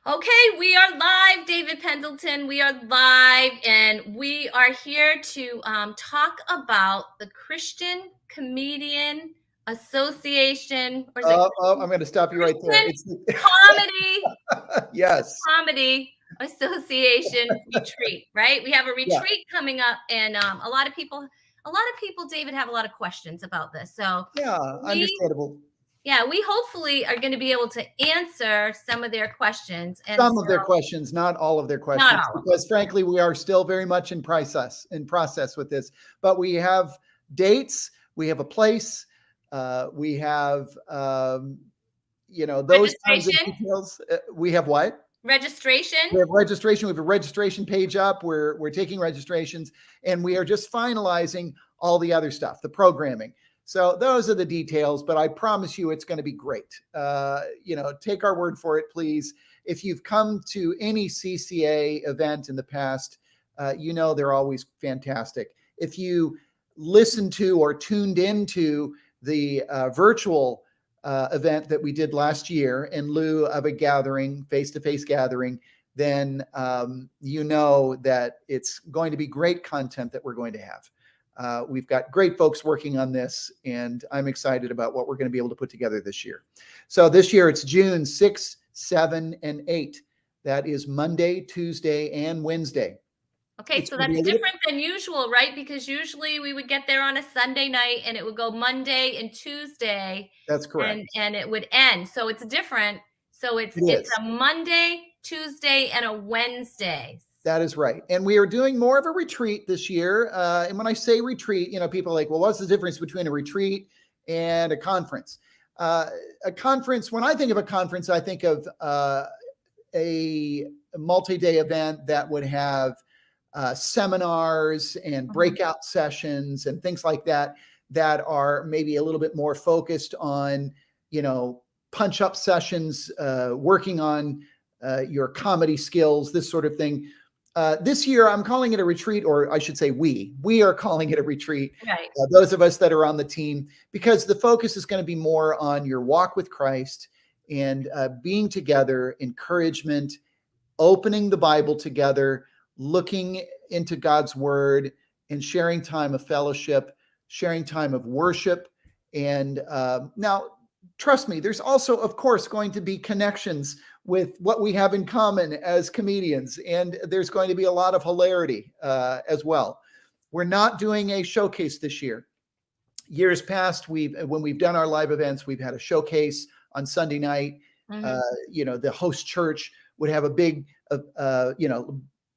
Okay, we are live, David Pendleton. We are live, and we are here to talk about the Christian Comedian Association, or is it I'm going to stop you right there. Christian It's Comedy yes, Comedy Association retreat? Right? We have a yeah, retreat coming up, and a lot of people, David, have a lot of questions about this. So yeah, we understandable. yeah, we hopefully are going to be able to answer some of their questions. And Some so, of their questions, not all of their not questions, all of them. because frankly, we are still very much in process with this. But we have dates, we have a place, we have those kinds of Registration? details. We have what? We Registration? have registration. We have a registration page up. We're taking registrations, and we are just finalizing all the other stuff, the programming. So those are the details, but I promise you it's going to be great. Take our word for it, please. If you've come to any CCA event in the past, they're always fantastic. If you listened to or tuned into the virtual event that we did last year in lieu of a gathering, face-to-face gathering, then you know that it's going to be great content that we're going to have. We've got great folks working on this, and I'm excited about what we're going to be able to put together this year. So this year it's June 6, 7, and 8. That is Monday, Tuesday, and Wednesday. Okay, It's so going to be that's a little, different than usual, right? Because usually we would get there on a Sunday night and it would go Monday and Tuesday that's and correct. and it would end. So it's different. So it's It it's is. a Monday, Tuesday, and a Wednesday. That is right. And we are doing more of a retreat this year. And when I say retreat, people are like, well, what's the difference between a retreat and a conference? A conference, when I think of a conference, I think of a multi-day event that would have seminars and Mhm. breakout sessions and things like that, that are maybe a little bit more focused on, punch up sessions, working on your comedy skills, this sort of thing. This year, I'm calling it a retreat, or I should say, we are calling it a retreat. Right. Those of us that are on the team, because the focus is going to be more on your walk with Christ and being together, encouragement, opening the Bible together, looking into God's word, and sharing time of fellowship, sharing time of worship. And now, trust me, there's also, of course, going to be connections with what we have in common as comedians. And there's going to be a lot of hilarity as well. We're not doing a showcase this year. Years past, when we've done our live events, we've had a showcase on Sunday night. Uh, Mhm. the host church would have a big,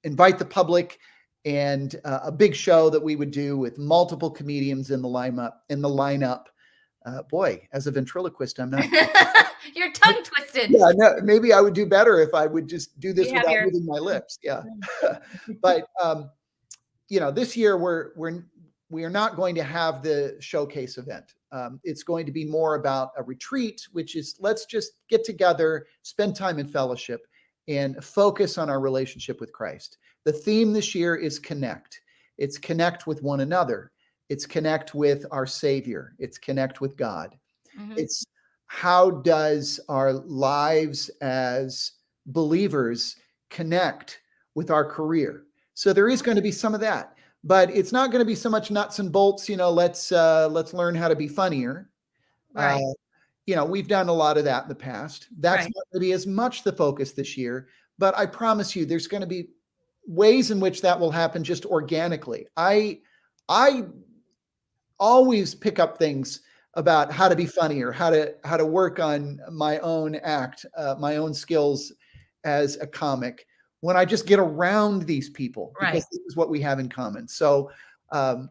invite the public, and a big show that we would do with multiple comedians in the lineup. Boy, as a ventriloquist, I'm not. You're tongue twisted. Yeah, no, maybe I would do better if I would just do this You have without your moving my lips. Yeah, but this year we are not going to have the showcase event. It's going to be more about a retreat, which is, let's just get together, spend time in fellowship, and focus on our relationship with Christ. The theme this year is connect. It's connect with one another. It's connect with our Savior. It's connect with God. Mhm. It's how does our lives as believers connect with our career? So there is going to be some of that, but it's not going to be so much nuts and bolts. Let's learn how to be funnier. Uh, Right. we've done a lot of that in the past. That's Right. not going to be as much the focus this year, but I promise you, there's going to be ways in which that will happen just organically. I always pick up things about how to be funnier, how to work on my own act, my own skills as a comic, when I just get around these people, Right. because this is what we have in common. So I'm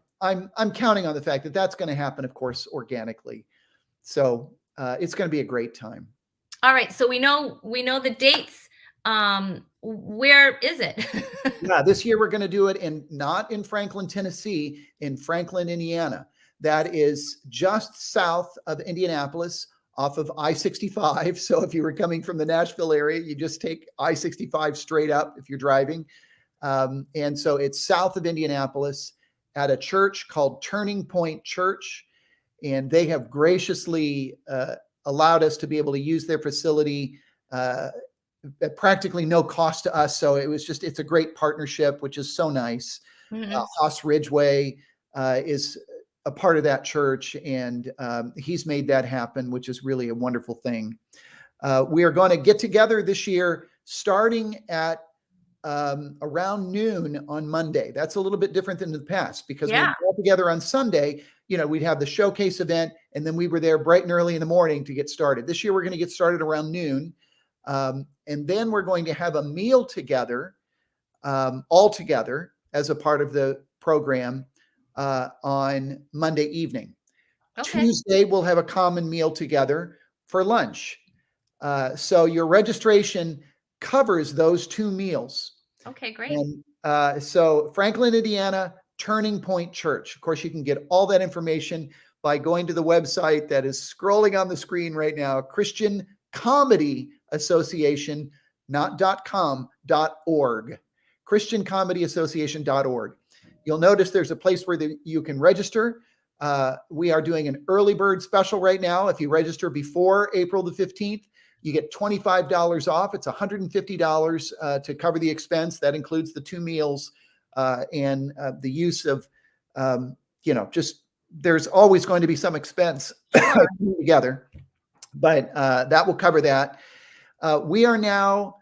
counting on the fact that that's going to happen, of course, organically. So it's going to be a great time. All right. So we know the dates. Where is it? Yeah, this year we're going to do it not in Franklin, Tennessee, in Franklin, Indiana. That is just south of Indianapolis, off of I-65. So if you were coming from the Nashville area, you just take I-65 straight up if you're driving. And so it's south of Indianapolis at a church called Turning Point Church. And they have graciously allowed us to be able to use their facility at practically no cost to us. So it's a great partnership, which is so nice. Haas Ridgeway is a part of that church, and he's made that happen, which is really a wonderful thing. We are going to get together this year starting at around noon on Monday. That's a little bit different than the past, because when we got together on Sunday, we'd have the showcase event, and then we were there bright and early in the morning to get started. This year, we're going to get started around noon. And then we're going to have a meal together, all together as a part of the program on Monday evening. Okay. Tuesday, we'll have a common meal together for lunch. So your registration covers those 2 meals. Okay, great. And so Franklin, Indiana, Turning Point Church. Of course, you can get all that information by going to the website that is scrolling on the screen right now, Christian Comedy Association, not .com, .org. ChristianComedyAssociation.org. You'll notice there's a place where you can register. We are doing an early bird special right now. If you register before April the 15th, you get $25 off. It's $150 to cover the expense. That includes the 2 meals and the use of, just there's always going to be some expense together, but that will cover that. We are now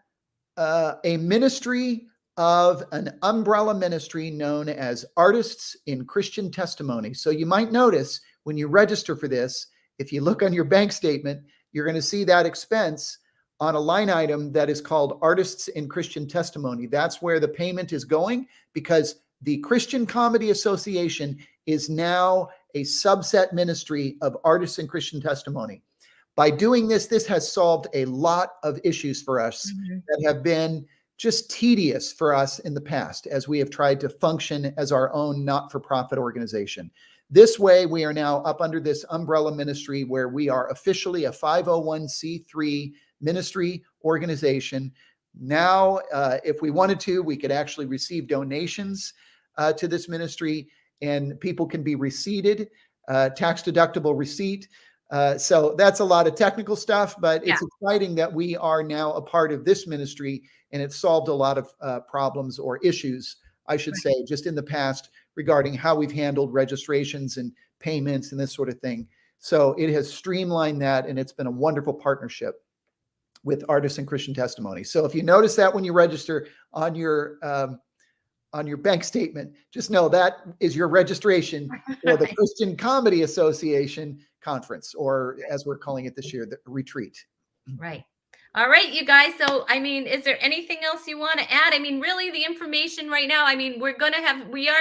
a ministry of an umbrella ministry known as Artists in Christian Testimony. So you might notice when you register for this, if you look on your bank statement, you're going to see that expense on a line item that is called Artists in Christian Testimony. That's where the payment is going, because the Christian Comedy Association is now a subset ministry of Artists in Christian Testimony. By doing this, this has solved a lot of issues for us that have been just tedious for us in the past as we have tried to function as our own not-for-profit organization. This way, we are now up under this umbrella ministry where we are officially a 501c3 ministry organization. Now, if we wanted to, we could actually receive donations to this ministry, and people can be receipted, tax-deductible receipt. So that's a lot of technical stuff, but it's exciting that we are now a part of this ministry, and it's solved a lot of problems or issues, I should say, just in the past regarding how we've handled registrations and payments and this sort of thing. So it has streamlined that, and it's been a wonderful partnership with Artists in Christian Testimony. So if you notice that when you register on your bank statement, just know that is your registration for the Christian Comedy Association conference, or as we're calling it this year, the retreat. Right. All right, you guys. So, I mean, is there anything else you want to add? I mean, really, the information right now, I mean, we are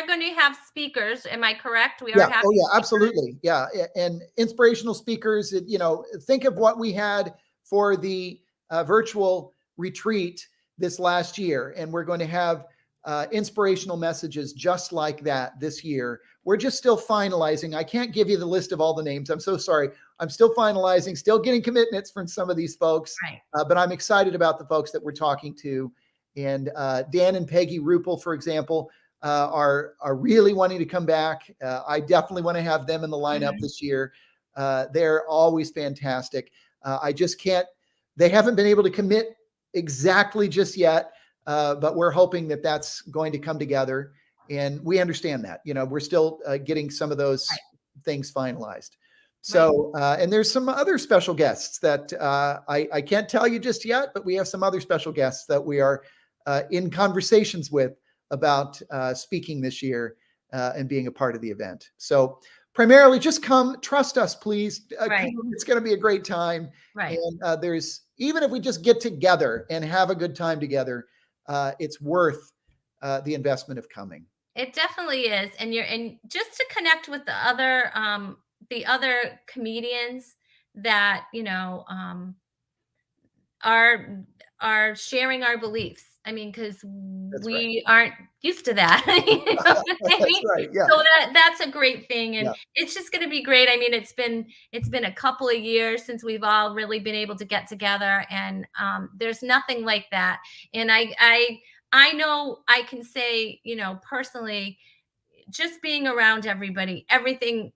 going to have speakers. Am I correct? We are having speakers. Absolutely. Yeah. And inspirational speakers, think of what we had for the virtual retreat this last year. And we're going to have inspirational messages just like that this year. We're just still finalizing. I can't give you the list of all the names. I'm so sorry. I'm still finalizing, still getting commitments from some of these folks, but I'm excited about the folks that we're talking to. And Dan and Peggy Ruppel, for example, are really wanting to come back. I definitely want to have them in the lineup this year. They're always fantastic. I just can't, they haven't been able to commit exactly just yet. But we're hoping that that's going to come together, and we understand that, we're still getting some of those things finalized. So, and there's some other special guests that I can't tell you just yet, but we have some other special guests that we are in conversations with about speaking this year and being a part of the event. So primarily just come, trust us, please. It's going to be a great time. And even if we just get together and have a good time together, it's worth the investment of coming. It definitely is. And just to connect with the other comedians that, are sharing our beliefs. I mean, because we aren't used to that. So that's a great thing. And it's just going to be great. I mean, it's been a couple of years since we've all really been able to get together, and there's nothing like that. And I know I can say, personally, just being around everybody, everything's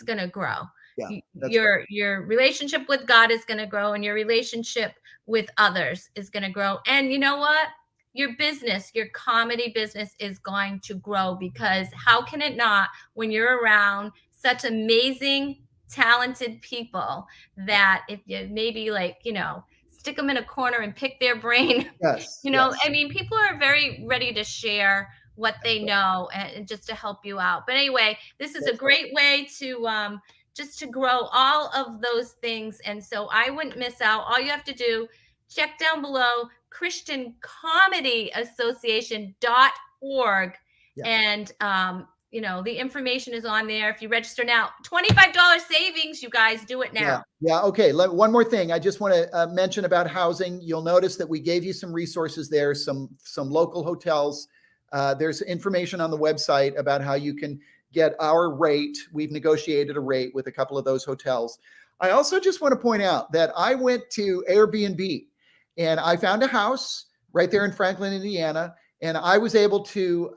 going to grow. Your relationship with God is going to grow, and your relationship with others is going to grow. And you know what? Your business, your comedy business is going to grow, because how can it not when you're around such amazing, talented people that if you maybe stick them in a corner and pick their brain, Yes, yes. I mean, people are very ready to share what they know and just to help you out. But anyway, this is a great way to just to grow all of those things. And so I wouldn't miss out. All you have to do, check down below ChristianComedyAssociation.org. Yeah. And the information is on there. If you register now, $25 savings, you guys, do it now. Yeah. Okay. One more thing. I just want to mention about housing. You'll notice that we gave you some resources there, some local hotels. There's information on the website about how you can get our rate. We've negotiated a rate with a couple of those hotels. I also just want to point out that I went to Airbnb and I found a house right there in Franklin, Indiana, and I was able to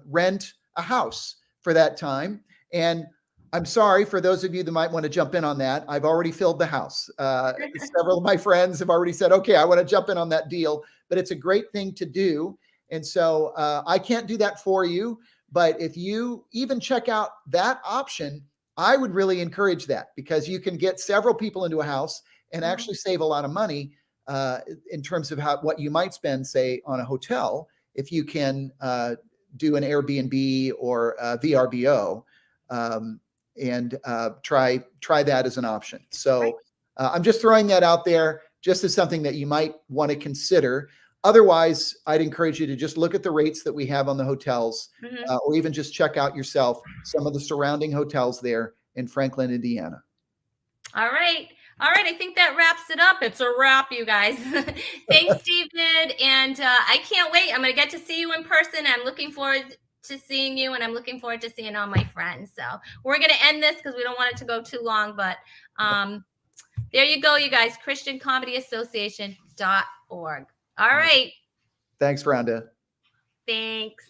rent a house for that time. And I'm sorry for those of you that might want to jump in on that. I've already filled the house. Several of my friends have already said, okay, I want to jump in on that deal, but it's a great thing to do. And so I can't do that for you, but if you even check out that option, I would really encourage that, because you can get several people into a house and actually save a lot of money in terms of what you might spend, say, on a hotel, if you can do an Airbnb or VRBO. And try that as an option. So I'm just throwing that out there just as something that you might want to consider. Otherwise, I'd encourage you to just look at the rates that we have on the hotels, or even just check out yourself some of the surrounding hotels there in Franklin, Indiana. All right. I think that wraps it up. It's a wrap, you guys. Thanks, David. And I can't wait. I'm going to get to see you in person. I'm looking forward to seeing you, and I'm looking forward to seeing all my friends. So we're going to end this because we don't want it to go too long. But there you go, you guys. ChristianComedyAssociation.org. All right. Thanks, Rhonda. Thanks.